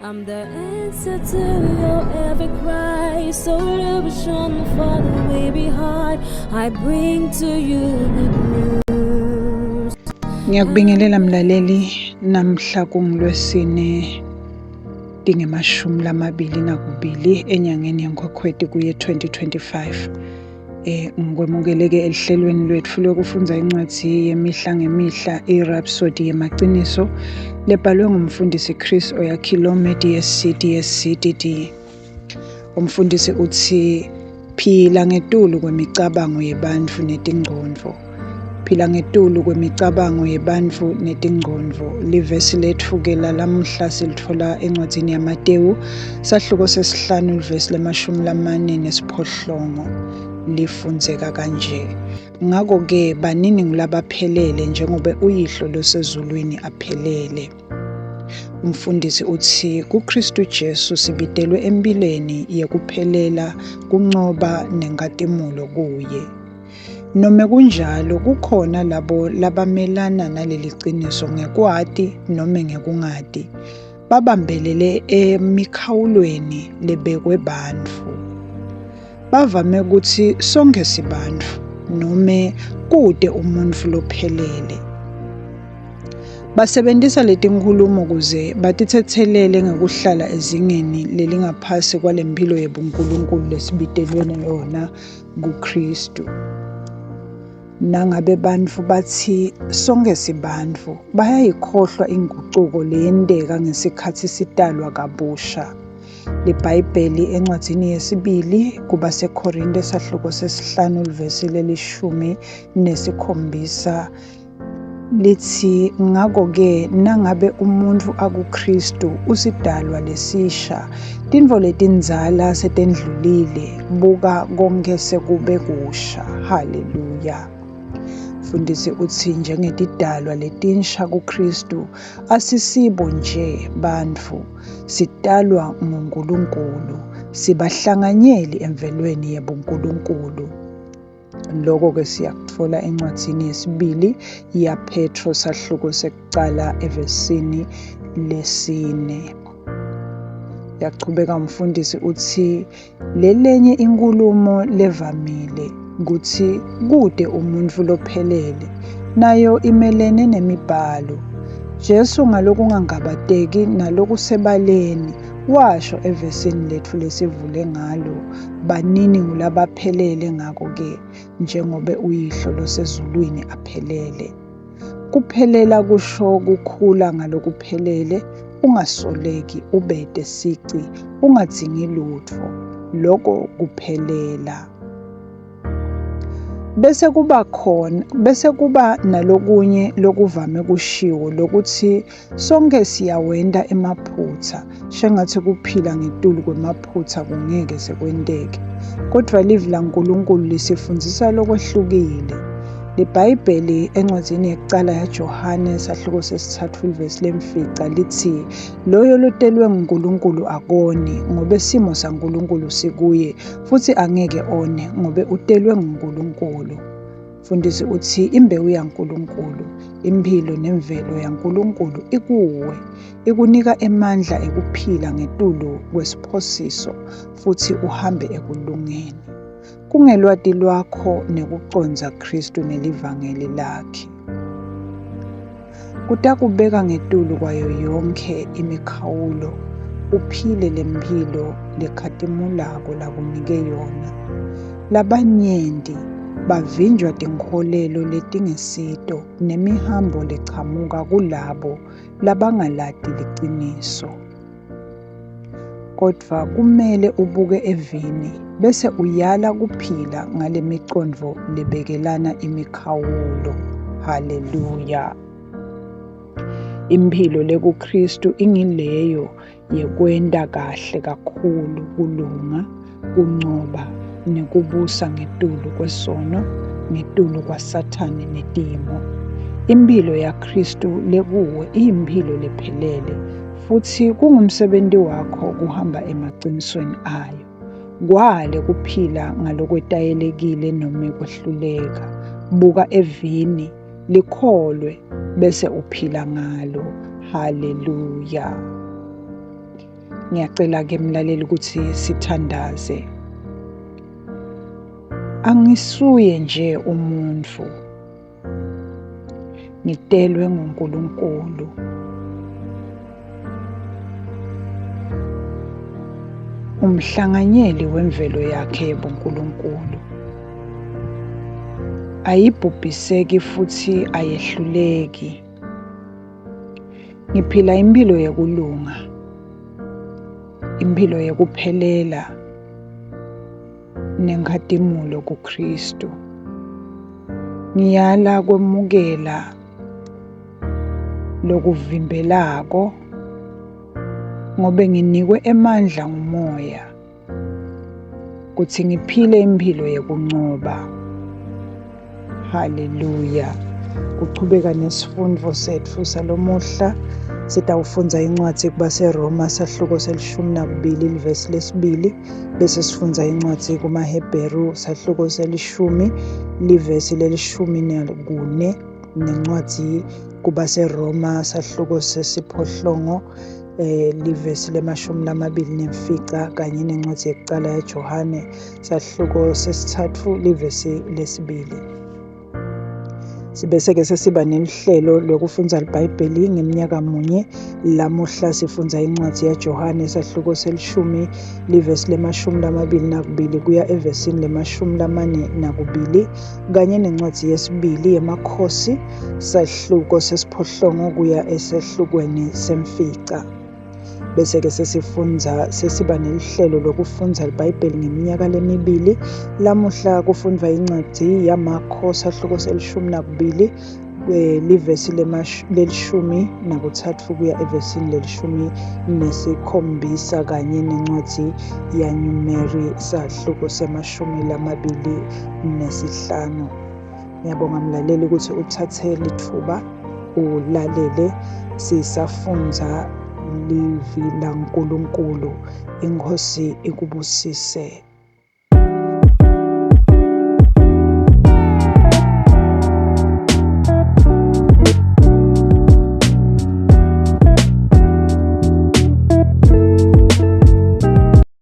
I'm the answer to your every cry. So illusion for the way behind. I bring to you good news. Ngiyakubingelela mlaleli, namhla kungolwesine dinge22 enyangeni yeNkwekhweti kuye 2025. Ngikwemukeleke elihlelweni lwethu lokufunda incwadi yemihla ngemihla iRhapsody yemaqiniso lebhalwe ngumfundisi Chris Oyakhilome DSC. Umfundisi uthi phila ngetulu kwemicabango yebantfu netingcondvo. Phila ngetulu kwemicabango yebantfu netingcondvo. Livesi letfu ke lalamhla silitfola encwadzini yaMatewu sahluko sesihlanu livesi le-48 lifundzeka kanje. Ngako-ke banini ngulabaphelele njengoba uyihlo losezulwini aphelele. Umfundisi uthi kuKristu Jesu sibitelwe empilweni yekuphelela kuncoba nenkatimulo kuye. Nome kunjalo kukhona labo labamelana naleli qiniso ngekwati noma ngekungati, babambelele emikhawulweni lebekwe bantfu. Bavame ukuthi sonke sibantfu nome kude umuntfu lophelele. Basebentisa leti nkhulumo kuze batithethelele ngekuhlala ezingeni lelingaphasi kwalempilo yebunkulunkulu lesibitelweni yona kuKristu. Nangabe bantfu bathi sonke sibantfu, bayayikhohlwa ingucuko leyenteka ngesikhatsi sitalwa kabusha. LiBhayibheli encwadzini yesibili kubaseKorinte sahluko sesihlanu livesi le-17 lithi ngako-ke nangabe umuntfu akuKristu usidalwa lesisha, tintfo letindzala setendlulile, buka konke sekube kusha. Haleluya. Mfundisi uthi njengetidalwa letinsha kuKristu asisibo nje bantfu, sitalwa nguNkulunkulu, sibahlanganyeli emvelweni yebunkulunkulu. Loko-ke siyakutfola encwadzini yesibili yaPetro sahluko sekucala evesini lesi-4. Yachubeka umfundisi uthi lelenye inkulumo levamile kuthi kude umuntfu lophelele nayo imelene nemibhalo. Jesu ngalokungangabateki nalokusebaleni washo evesini letfu lesivule ngalo, banini ngulabaphelele ngako-ke njengobe uyihlo losezulwini aphelele. Kuphelela kusho kukhula ngalokuphelele, ungasoleki, ubete sici, ungadzingi lutfo, loko kuphelela. Bese kuba nalokunye lokuvame kushiwo lokuthi sonke siyawenta emaphutsa, shengatsi kuphila ngetulu kwemaphutsa kungeke sekwenteke. Kodvwa livi laNkulunkulu lisifundzisa lokwehlukile. LiBhayibheli encwadzini yekucala yaJohane sahluko sesithathu livesi le-4 lithi loyo lotelwe nguNkulunkulu akoni ngobe simo saNkulunkulu sikuye, futsi angeke one ngobe utelwe nguNkulunkulu. Mfundisi uthi imbewu yaNkulunkulu, imphilo nemvelo yaNkulunkulu ikuwe, ikunika emandla ekuphila ngetulu kwesiphosiso futsi uhambe ekulungeni. Kungelwati lwakho nekucondza Kristu nelivangeli lakhe. Kutakubeka ngetulu kwayo yonke imikhawulo, uphile lemphilo lekhatimulako lakunike yona. Labanyenti bavinjwa tinkholelo letingesito nemihambo lechamuka kulabo labangalati liciniso. Kodvwa kumele ubuke evini bese uyala kuphila ngale micondvo lebekelana imikhawulo. Haleluya. Imphilo lekuKristu ingileyo yekwenta kahle kakhulu, kulunga, kuncoba nekubusa ngetulu kwesono, ngetulu kwaSathane netimo. Imphilo yaKristu lekuwe iyimphilo lephelele, futsi kungumsebenti wakho kuhamba emacinisweni ayo. Kwale kuphila ngalokwetayelekile noma kwehluleka, buka evini, likholwe, bese uphila ngalo. Haleluya. Ngiyacela-ke mlaleli ukuthi sithandaze. Angisuye nje umuntu, ngitelwe nguNkulunkulu. Umhlanganyeli wemvelo yakhe yobuNkulunkulu. Ayibhubhiseki futhi ayehluleki. Ngiphila impilo yokulunga, impilo yokuphelela nenkadimulo kuKristu. Ngiyala kwemukela lokuvimbelako ngobe nginikwe emandla ngumoya kuthi ngiphile impilo yokuncoba. Haleluya. Kuchubeka nesifundo sethu salomuhla. Sitawufundza incwadzi kubaseRoma sahluko selishumi nakubili livesi lesibili, bese sifundza incwadzi kumaHebheru sahluko selishumi livesi lelishumi nakune, nencwadzi kubaseRoma sahluko sesiphohlongo livesi lemashumi lamabili nemfica, kanye nencwadzi yekucala yaJohane sahluko sesithatfu livesi lesibili. Sibese-ke sesiba nelihlelo lokufundza libhayibheli ngeminyaka munye. Lamuhla sifundza incwadzi yaJohane sahluko selishumi livesi lemashumi lamabili nakubili kuya evesini lemashumi lamane nakubili, kanye nencwadzi yesibili yemakhosi sahluko sesiphohlongo kuya esehlukweni semfica. Bese-ke sesiba nelihlelo lokufundza libhayibheli ngeminyaka lemibili. Lamuhla kufundwa incwadzi yaMakho sahluko selishumi nakubili livesi lelishumi nakutsatfu kuya evesini lelishumi nesikhombisa, kanye nencwadzi yaNumeri sahluko semashumi lamabili nesihlanu. Ngiyabonga mlaleli ukuthi uthathe lithuba ulalele sisafundza livi laNkulunkulu. Inkosi ikubusise.